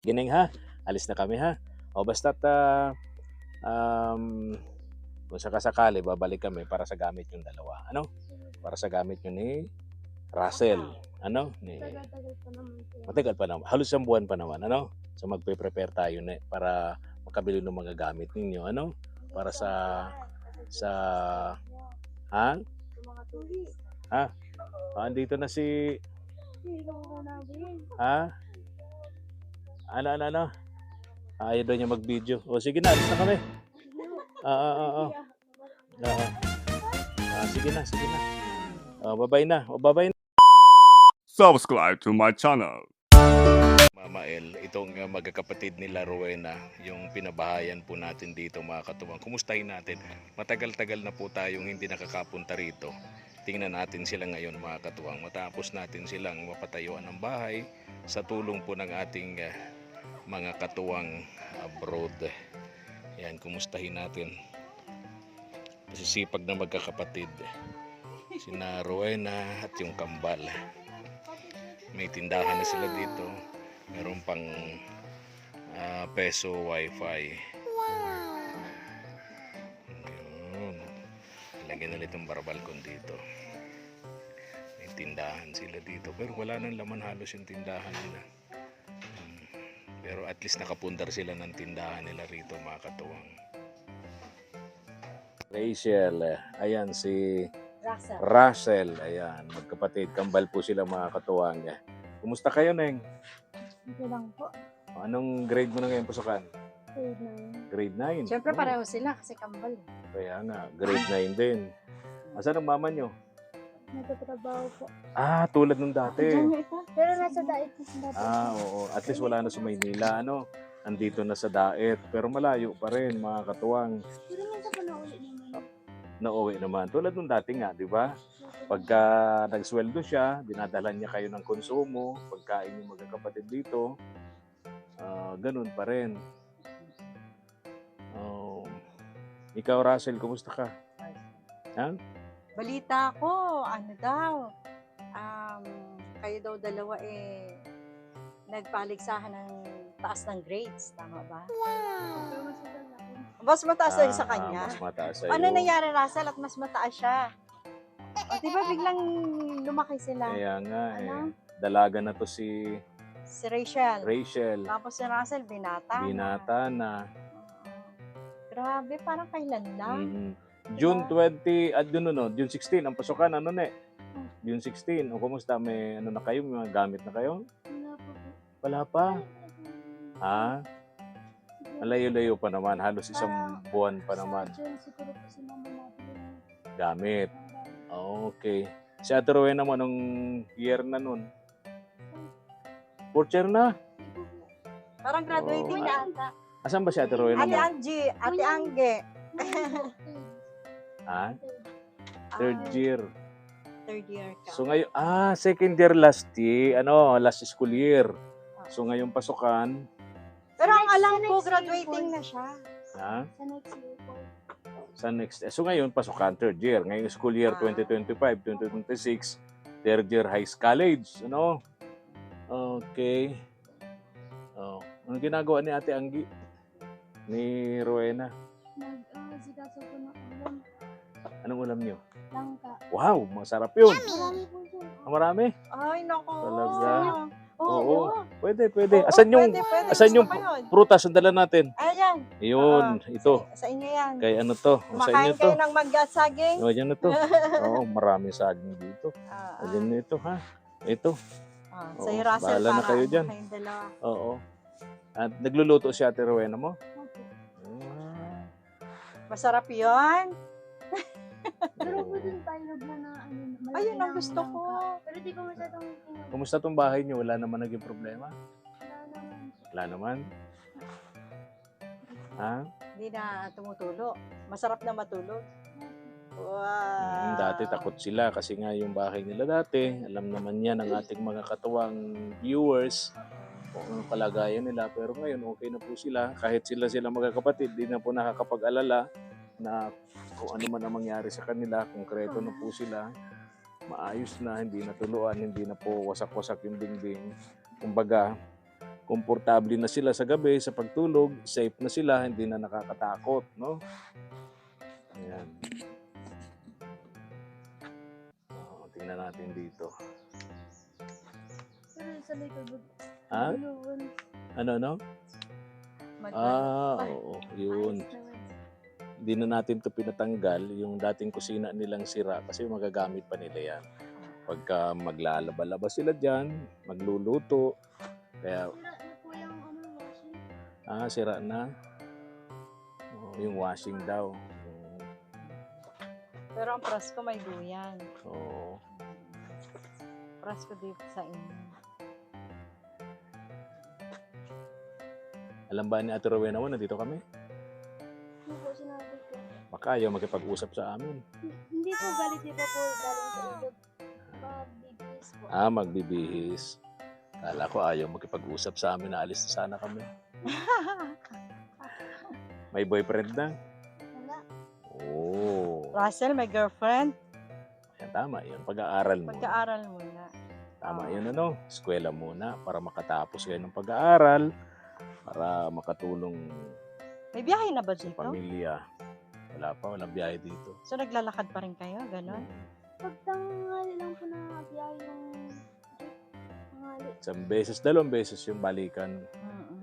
Gining ha, alis na kami ha. O basta't um, kung sakasakali babalik kami para sa gamit yung dalawa. Ano? Para sa gamit yun ni Russell. Ano? Tagal-tagal pa naman po. Matagal pa naman. Halos isang buwan pa naman. Ano? So magpe-prepare tayo na para makabili ng mga gamit ninyo. Ano? Para sa ha? Mga tuwi. Ha? Andito na si Hindi ka muna namin. ha? Ano? Ayaw daw niya mag-video. O sige na, alis na kami. Oo. Sige na. Bye-bye na. Bye-bye na. Subscribe to my channel. Mama El, itong magkakapatid nila Rowena, yung pinabahayan po natin dito mga katuwang. Kumustahin natin? Matagal-tagal na po tayong hindi nakakapunta rito. Tingnan natin sila ngayon mga katuwang. Matapos natin silang mapatayuan ng bahay sa tulong po ng ating mga katuwang abroad. Yan, kumustahin natin. Masisipag na magkakapatid. Sina Rowena at yung kambal. May tindahan na sila dito. Meron pang peso wifi. Yun. Lagyan ulit ng barabalkon dito. May tindahan sila dito. Pero wala nang laman halos yung tindahan nila. Pero at least nakapundar sila ng tindahan nila rito mga katuwang. Rachel, ayan si Russell, ayan, magkapatid, kambal po sila mga katuwang. Kumusta kayo, Neng? Okay lang po. Anong grade mo na ngayon pasukan? Grade 9. Grade 9. Siyempre pareho sila kasi kambal. Kaya nga, grade 9 din. Asan ang mama nyo? Nagtatrabaho po. Tulad nung dati. Pero nasa diet po sila. Oo. At least wala na sa Maynila, ano? Andito na sa Daet. Pero malayo pa rin, mga katuwang. Pero minsan po nauwi naman. Nauwi naman. Tulad nung dati nga, di ba? Pagka nagsweldo siya, dinadala niya kayo ng konsumo, pagkain yung magkakapatid dito, ganun pa rin. Ikaw, Russell, kumusta ka? Ha? Balita ko, ano daw, kayo daw dalawa nagpaligsahan ng taas ng grades, tama ba? Pero matagal na po. Mas mataas daw yung sa kanya. Mas mataas sa'yo. Ano nangyari, Russell, at mas mataas siya? O, di ba biglang lumaki sila? Kaya nga Ano? dalaga na to si Si Rachel. Rachel. Tapos si Russell, binata na. Binata na. Grabe, parang kailan lang. June 20, at June 16, ang pasukan, ano na June 16, o kumusta? May ano na kayo, may mga gamit na kayo? Wala po po. Wala pa. Malayo-layo pa naman, halos isang buwan pa naman. Sa June siguro po si mama natin. Gamit. Okay. Si Ate Rowena mo, anong year na nun? 4th year na? Parang graduating na ata. Asan ba si Ate Rowena Ate mo? Angie, Ate Angge. Third year. Third year ka. So ngayon, second year last school year. So ngayon pasukan, Pero ang alam Sa ko, next graduating year na siya. Sa next year po. sa next, so ngayon pasukan, third year. Ngayong school year 2025, 2026, third year high college, ano? Okay. Anong ginagawa ni Ate Anggi? Ni Rowena? Nag-sikaso po ng ulam. Anong ulam niyo? Langka. Wow, masarap yun. Marami po siya. Marami? Ay, nako. Talaga? Oo. Pwede. Oo, Asan yung pwede. asan Gusto yung ko yun. prutas ang dala natin? Ayan. Yun, ito. Sa inyo yan. Kay ano to? Sa inyo Kumakain to. kayo ng mangga at saging. Yan na to. Oo, maraming saging dito. Ayan na ito, ha? Ito. Sa'yo, Russell, bahala na kayo dyan. kayong dalawa. Oo. At nagluluto si Ate Rowena mo? Opo. Masarap yun. Pero po dun tayo na malaki Ayun ang na gusto langka. ko. Pero di ko masyadong Kumusta tong bahay niyo? Wala naman naging problema? wala naman. Wala naman? Ha? Hindi na tumutulo. Masarap na matulog. Wow. Dati takot sila kasi nga yung bahay nila dati, alam naman yan ng ating mga katuwang viewers kung anong kalagayan nila. Pero ngayon okay na po sila. Kahit sila magkakapatid, di na po nakakapag-alala na kung ano man ang mangyari sa kanila. Konkreto na po sila. Maayos na, hindi na tuluan, hindi na po wasak-wasak yung dingding. Kumbaga, komportable na sila sa gabi, sa pagtulog, safe na sila, hindi na nakakatakot, no? Ayan. Tingnan natin dito. Pero sa likod, Ha? gulungan. Ano? Oo, yun. Ayos naman. Hindi na natin to pinatanggal, yung dating kusina nilang sira kasi magagamit pa nila yan. Pagka maglalaba-laba sila dyan, magluluto, kaya Sira na po yung washing. sira na. Yung washing daw. Pero ang prasko may duyan. Oo. Prasko dito sa inyo. Alam ba ni Ate Rowena mo, nandito kami? Hindi po sinabi ko. Baka ayaw makipag-usap sa amin. Hindi po galit, di ba po galing sa ilog. Pabibis po. Magbibihis. Kala ko ayaw makipag-usap sa amin, naalis na sana kami. May boyfriend na? Wala. Oo. Russell, may girlfriend? Yan, tama yun. Pag-aaral mo. Pagka-aral muna. Tama yun, ano? Eskwela muna para makatapos kayo ng pag-aaral, para makatulong May biyahe na ba sa dito? pamilya. Wala pa, walang biyahe dito. So naglalakad pa rin kayo, gano'n? Pag tanghali lang po na biyahe yung jeep. Tanghali. Isang beses, dalawang beses yung balikan.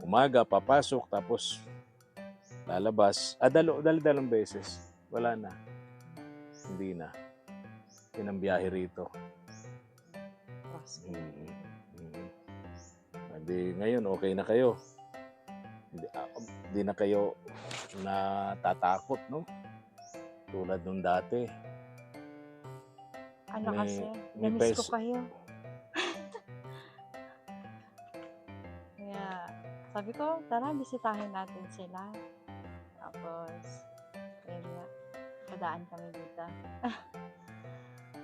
Umaga, papasok, tapos lalabas. Dalawang beses. Wala na. Hindi na. Yun ang biyahe rito. Prasko. Hindi, ngayon okay na kayo. Hindi na kayo natatakot, no? Tulad nung dati. Ano May- kasi? may Namiss ko pes- kayo. Kaya, sabi ko, tara, bisitahin natin sila. Tapos, ayun nga, padaan kami dito.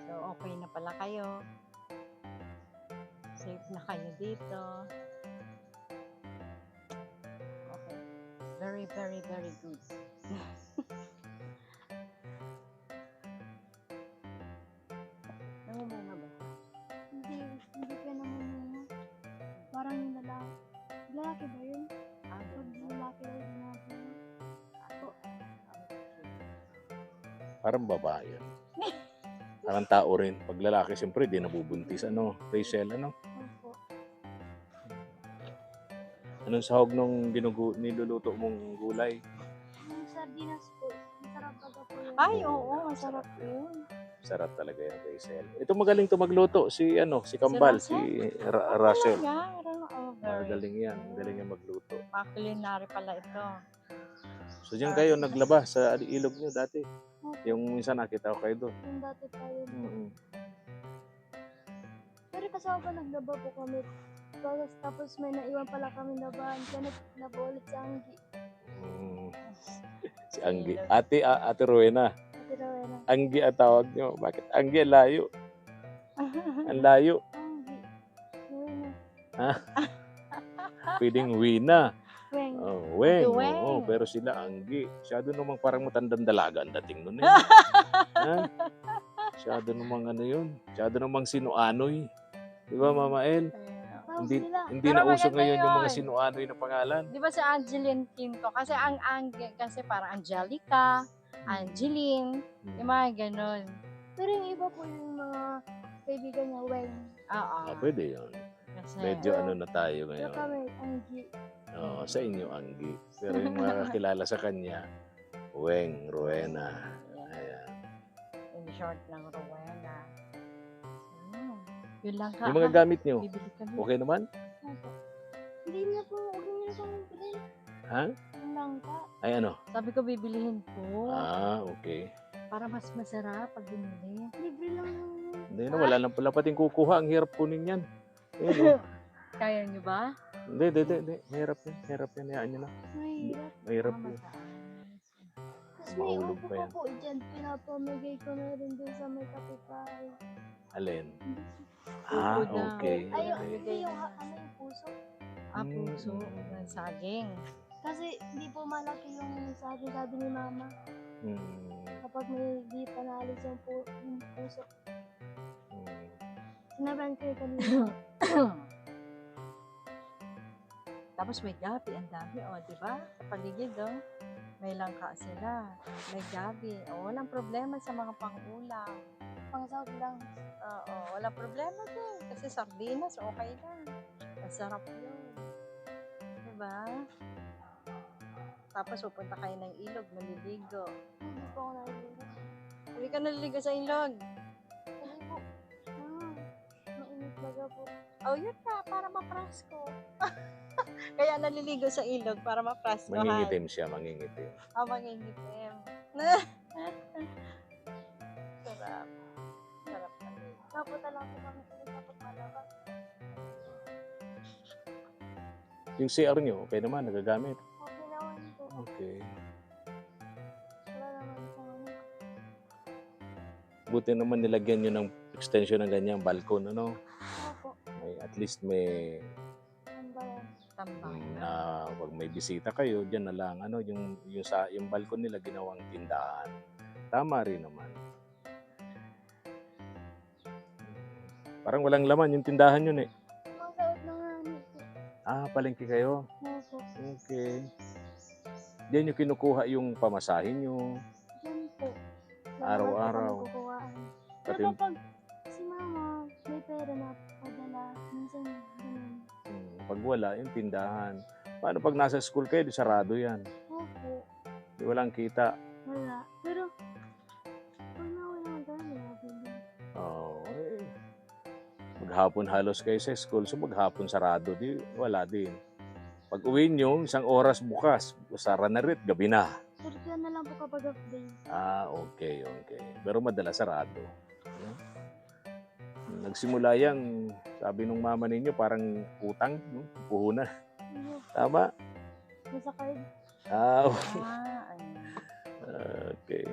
So, okay na pala kayo. Safe na kayo dito. Okay. Very, very, very good. Namumuna ba? Hindi ka naman parang yung lalaki. Lalaki ba yun? Pag lalaki daw yung ginagawa. Parang babae yun. Parang tao rin. Pag lalaki, siyempre, di nabubuntis. Ano, Rachel, ano? Opo. Anong sahog nung niluluto mong gulay? Yung sardinas po, masarap pa po yun. Ay, oo, masarap yun. Sarap talaga yung Rachel. Ito magaling to magluto. Si Kambal, si Russell. Magaling yan. Magaling yan magluto. Culinary pala ito. So, diyan kayo naglaba sa ilog nyo dati. Yung minsan nakita ko kayo doon. Yung dati pa yun. Pero kasama pa naglaba po kami. Tapos may naiwan pala kami labahan. Kaya naglaba ulit sa Anggi. Si Anggi. Ate Rowena. Ate Rowena. Anggi ang tawag nyo. Bakit? Anggi ang layo. Ang layo. Anggi. Rowena. Pwedeng Wina. Weng. Oh, Weng. Weng. Oo, pero sila Anggi. Masyado namang parang matandang dalaga ang dating nun eh. Ha? Masyado namang ano yun. Masyado namang sinuanoy. Di ba, Mama El? Tapos Hindi, nila. hindi Pero na uso maganda ngayon yung mga yun. sinuanoy na pangalan. Di ba si Angeline Quinto? Kasi ang kasi parang Angelica, Angeline, yung mga ganon. Pero yung iba po yung mga kaibigan niya, Weng. Oo. Pwede yun. Kasi, Medyo ano na tayo Pero ngayon. kami, Anggi. Oo, sa inyo, Anggi. Pero yung mga kakilala sa kanya, Weng, Rowena. Ayan. in short lang, Rowena. Yun lang ka. Yung mga gamit nyo, Bibili kami. okay naman? Opo. Hindi niya po, huwag niya na pong bilhin. Ha? Yung langka. Ay ano? Sabi ko bibilihin ko. Okay. Para mas masarap pag binili. Libre lang yung... Hindi na, wala lang pala pating kukuha. Ang hirap kunin yan. Ayan, oh. Kaya nyo ba? Hindi. Mahirap yan. Mahirap yan. Hayaan nyo na. Mahirap. Mahirap yan. Mataas. Tapos may Mahulog upo pa pa yan. po dyan. Pinapamigay ko na rin dun sa may kapitbahay. Alin? Upo daw. Okay. Ay, Okay. hindi yung yung puso. Puso ng saging. Kasi hindi po malaki yung sabi ni mama. Hmm. Kapag may di panalis yung puso. Hmm. Sinabihan ko yung kanina. Tapos may gabi, ang dami, oh, di ba? Sa paligid, oh. May langka sila. May gabi. Oh, walang problema sa mga pang-ulam. Pang sahod lang. Oo, walang problema din. Kasi sardinas, okay lang. Masarap yun. Di ba? Tapos pupunta kayo ng ilog, maliligo. Hindi po ako naliligo. Hindi ka naliligo sa ilog. Hindi po. Mainit baga po. Oh, yun ka, para maprasko. Kaya naliligo sa ilog para mapraskohan. Mangingitim siya, mangingitim. Ah, mangingitim. Sarap. Sarap kami. Napunta lang po kami sa dapat malabas. Yung CR nyo, okay naman, nagagamit. Okay naman po. Okay. Wala naman po ano. Buti naman nilagyan nyo ng extension ng ganyang balkon, ano? Opo. At least may Ano ba yan? Tambak. na pag may bisita kayo, diyan na lang ano yung balkon nila ginawang tindahan. Tama rin naman. Parang walang laman yung tindahan yun eh. Pang sahod na nga. Ah, palengke kayo. Opo. Okay. Diyan yung kinukuha yung pamasahin nyo. Yan po. Araw-araw. Kami kukuhaan. Pati- Pero pag si mama may pera na padala, minsan ganun. Pag wala, yung tindahan. Paano pag nasa school kayo, di sarado yan. Opo. Di walang kita. Wala. Pero pag nawala naman tayo, malapit din. Oh, eh. Maghapon halos kayo sa school, so maghapon sarado, di wala din. Pag uwi nyo, isang oras bukas, sara na rin, gabi na. Pero kaya na lang po kapag off day. Ah, okay. Pero madalas sarado. No? Nagsimula yan, sabi nung mama ninyo, parang utang, no? Puhunan. Ano, Tama? nasa card. Ah, Ayun. okay.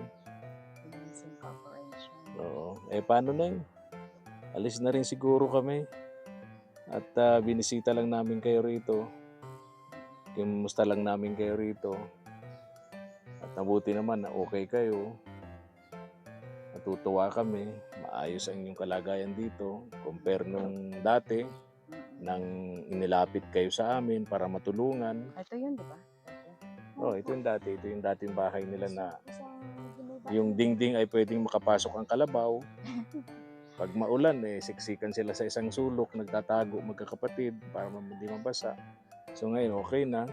Leasing corporation. Oo. Eh, paano na yun? Alis na rin siguro kami. At binisita lang namin kayo rito. Kimusta lang namin kayo rito. At nabuti naman na okay kayo. Natutuwa kami. Maayos ang inyong kalagayan dito. Compare nung dati, nang inilapit kayo sa amin para matulungan. Ito yun, di ba? Oh, ito yung dati. Ito yung dating bahay nila na Isang ginaba. yung dingding ay pwedeng makapasok ang kalabaw. Pag maulan, eh, siksikan sila sa isang sulok, nagtatago magkakapatid para hindi mabasa. So ngayon, okay na.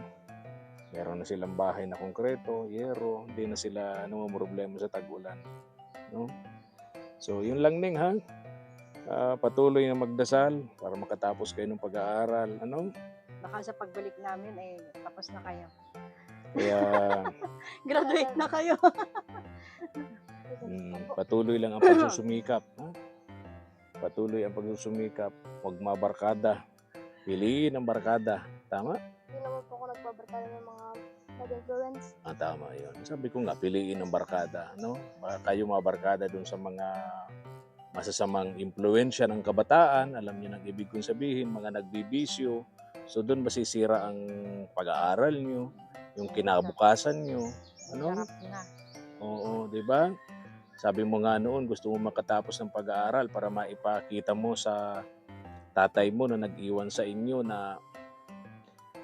Meron na silang bahay na konkreto, yero, hindi na sila problema sa tag-ulan. No? So yun lang Ning ha. Patuloy na magdasal para makatapos kayo ng pag-aaral. Ano? Baka sa pagbalik namin, tapos na kayo. Kaya Graduate na kayo. patuloy lang ang pagsusumikap. Ha? Patuloy ang pagsusumikap. Huwag mabarkada. Piliin ang barkada. Tama? Hindi naman po ako nagpabarkada ng mga nag-influence. Tama yun. Sabi ko nga, piliin ang barkada. No? Baka kayo mabarkada dun sa mga masasamang impluensya ng kabataan. Alam niyo nang ibig kong sabihin, mga nagbibisyo. So doon masisira ang pag-aaral nyo, yung kinabukasan nyo. Ano? Sarap na. Oo, di ba? Sabi mo nga noon, gusto mo makatapos ng pag-aaral para maipakita mo sa tatay mo na nag-iwan sa inyo na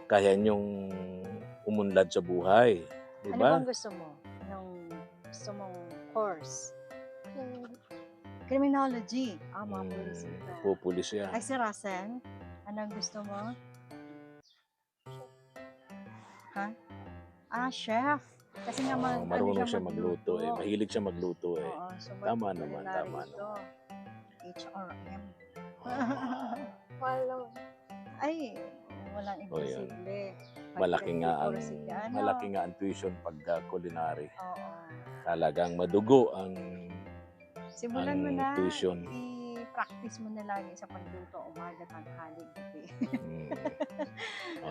kaya niyong umunlad sa buhay. Di Ano ba? bang gusto mo? Anong gusto mong course? Yung Criminology. Mga pulis ito. Pupulis siya. Ay, si Rasen, anong gusto mo? Ha? Chef. Kasi nga Marunong siya magluto eh. Mahilig siya magluto eh. Oo, so Tama naman, culinary tama ito. HRM. mahal naman. Ay, walang Oh, yan. imposible. Malaki nga ang Malaki. ang tuition pag culinary. Oo. Talagang madugo ang Simulan mo ang na. tuition. I-practice mo na lagi sa pagluto. Umaga, tanghali, gabi.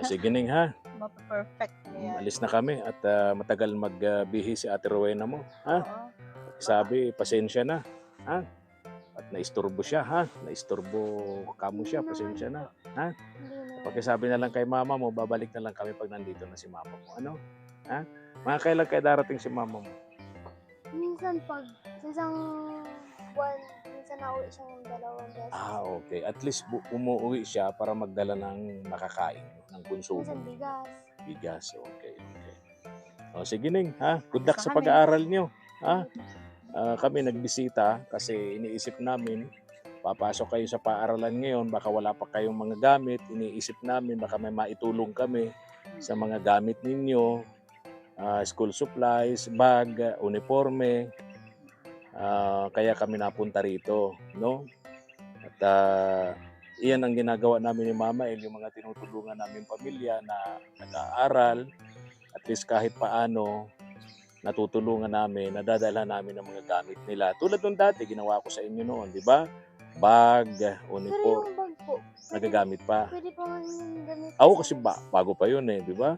Sige Ning ha. Mapaperfect mo yan. Alis na kami at matagal magbihi si Ate Rowena mo. Ha? Oo. Sabi, pasensya na. Ha? At naisturbo siya, ha? Naisturbo kamo siya, pasensya na. Hindi na. Pakisabi na lang kay mama mo, babalik na lang kami pag nandito na si mama mo. Ano? Ha? Mga kailan kayo darating si mama mo? Minsan pag sa isang buwan, minsan minsan nauwi siya ng 2 beses. Okay. At least umuwi siya para magdala ng makakain, ng konsumo. Minsan bigas. Bigas. Okay. O, sige Ning, ha? Good luck Basta sa kami. pag-aaral nyo. Ha? Kami nagbisita kasi iniisip namin, papasok kayo sa paaralan ngayon, baka wala pa kayong mga gamit. Iniisip namin, baka may maitulong kami sa mga gamit ninyo. School supplies, bag, uniforme. Kaya kami napunta rito, no? At iyan ang ginagawa namin ni Mama El, yung mga tinutulungan namin pamilya na nag-aaral. At least kahit paano, natutulungan namin, nadadala namin ng mga gamit nila. Tulad nung dati, ginawa ko sa inyo noon, di ba? Bag, Pero uniform, yung bag po, nagagamit pa. pwede pa man yung gamit. Ako kasi bago pa yun di ba?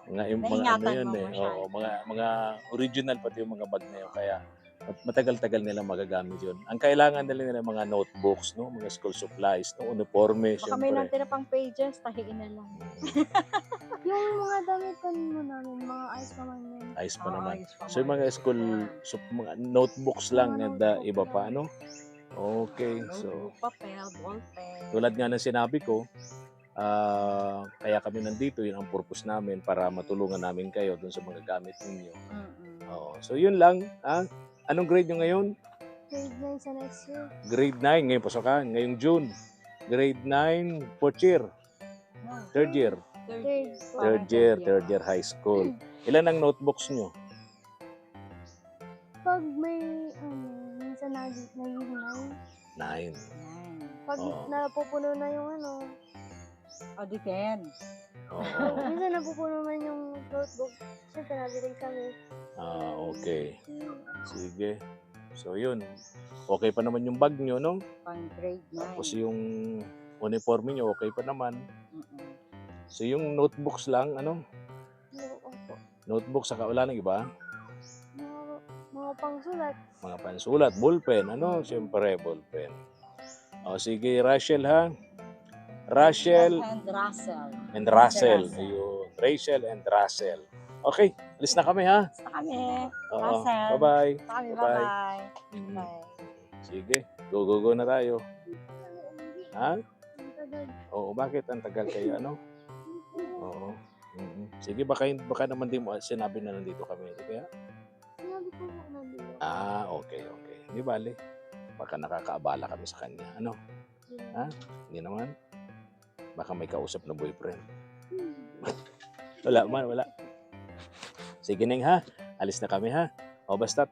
Mga ano Naingatan yun mo masyado. Oo, mga original pati yung mga bag na yun. Kaya matagal-tagal nila magagamit yun. Ang kailangan nila mga notebooks, no? Mga school supplies, no? Uniforme, Baka may syempre. natira pang pages, tahiin na lang. Yung mga damitan mo namin, mga ayos pa man yun. Ayos pa naman. Ayos pa So yung mga school, mga notebooks lang, Mga and notebook iba lang. pa, ano? Okay, so Notebook, papel, ballpen. tulad nga ng sinabi ko, kaya kami nandito, yun ang purpose namin para matulungan namin kayo dun sa mga gamit ninyo. Oo. So yun lang, ha? Anong grade nyo ngayon? Grade 9 sa next year. Grade 9, ngayon pasokan, ngayong June. Grade 9, fourth year, third year. Third. Third year high school. Ilan ang notebooks nyo? Pag may, minsan nagiging 9. 9. Pag Oo. napupuno na yung O, depend. Oo. minsan napupuno man yung notebook, syempre nabili kami. Okay. Sige. So yun. Okay pa naman yung bag nyo, no? Pang grade 9. Tapos yung uniforme nyo, okay pa naman. Mm-mm. So yung notebooks lang, ano? Opo. Notebook, saka wala nang iba? Mga pangsulat. Mga pansulat, ballpen, ano? Siyempre, ballpen. O sige, Rachel, ha? Rachel And Russell. and Russell. Russell. Ayun. Rachel and Russell. Okay, alis na kami, ha? Basta kami. Oo. Russell. Bye-bye. Kami, Bye-bye. bye-bye. Mm. Bye. Sige, go na tayo. Ha? Ang tagal. Oo, bakit? Ang tagal kayo, ano? Oo. Sige, baka naman di mo sinabi na nandito kami. Kaya? Sinabi ko po nandito. Okay. Hindi bale. Baka nakakaabala kami sa kanya. Ano? Ha? Hindi naman. Baka may kausap na boyfriend. Wala. Sige Neng, ha? Alis na kami, ha? O basta't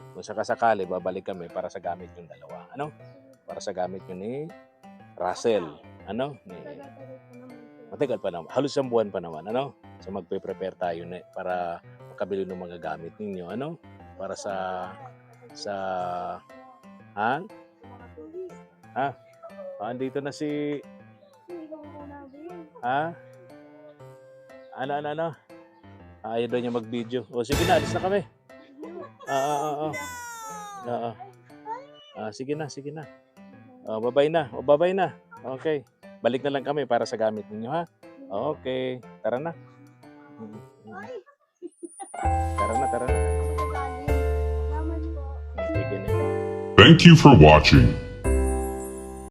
kung sakasakali, babalik kami para sa gamit yung dalawa. Ano? Para sa gamit yun ni Russell. Ano? Tagal-tagal pa naman po. Matagal pa naman. Halos isang buwan pa naman. Ano? So magpe-prepare tayo na para makabili ng mga gamit ninyo. Ano? Para sa ha? Andito na si Hindi ko po nabili. ha? Ano? Ayaw daw niya mag-video. O sige na, alis na kami. Oo. Sige na. Babay na. Okay. Balik na lang kami para sa gamit ninyo, ha? Okay. Tara na. Tara na. Salamat po. Sige na. Thank you for watching.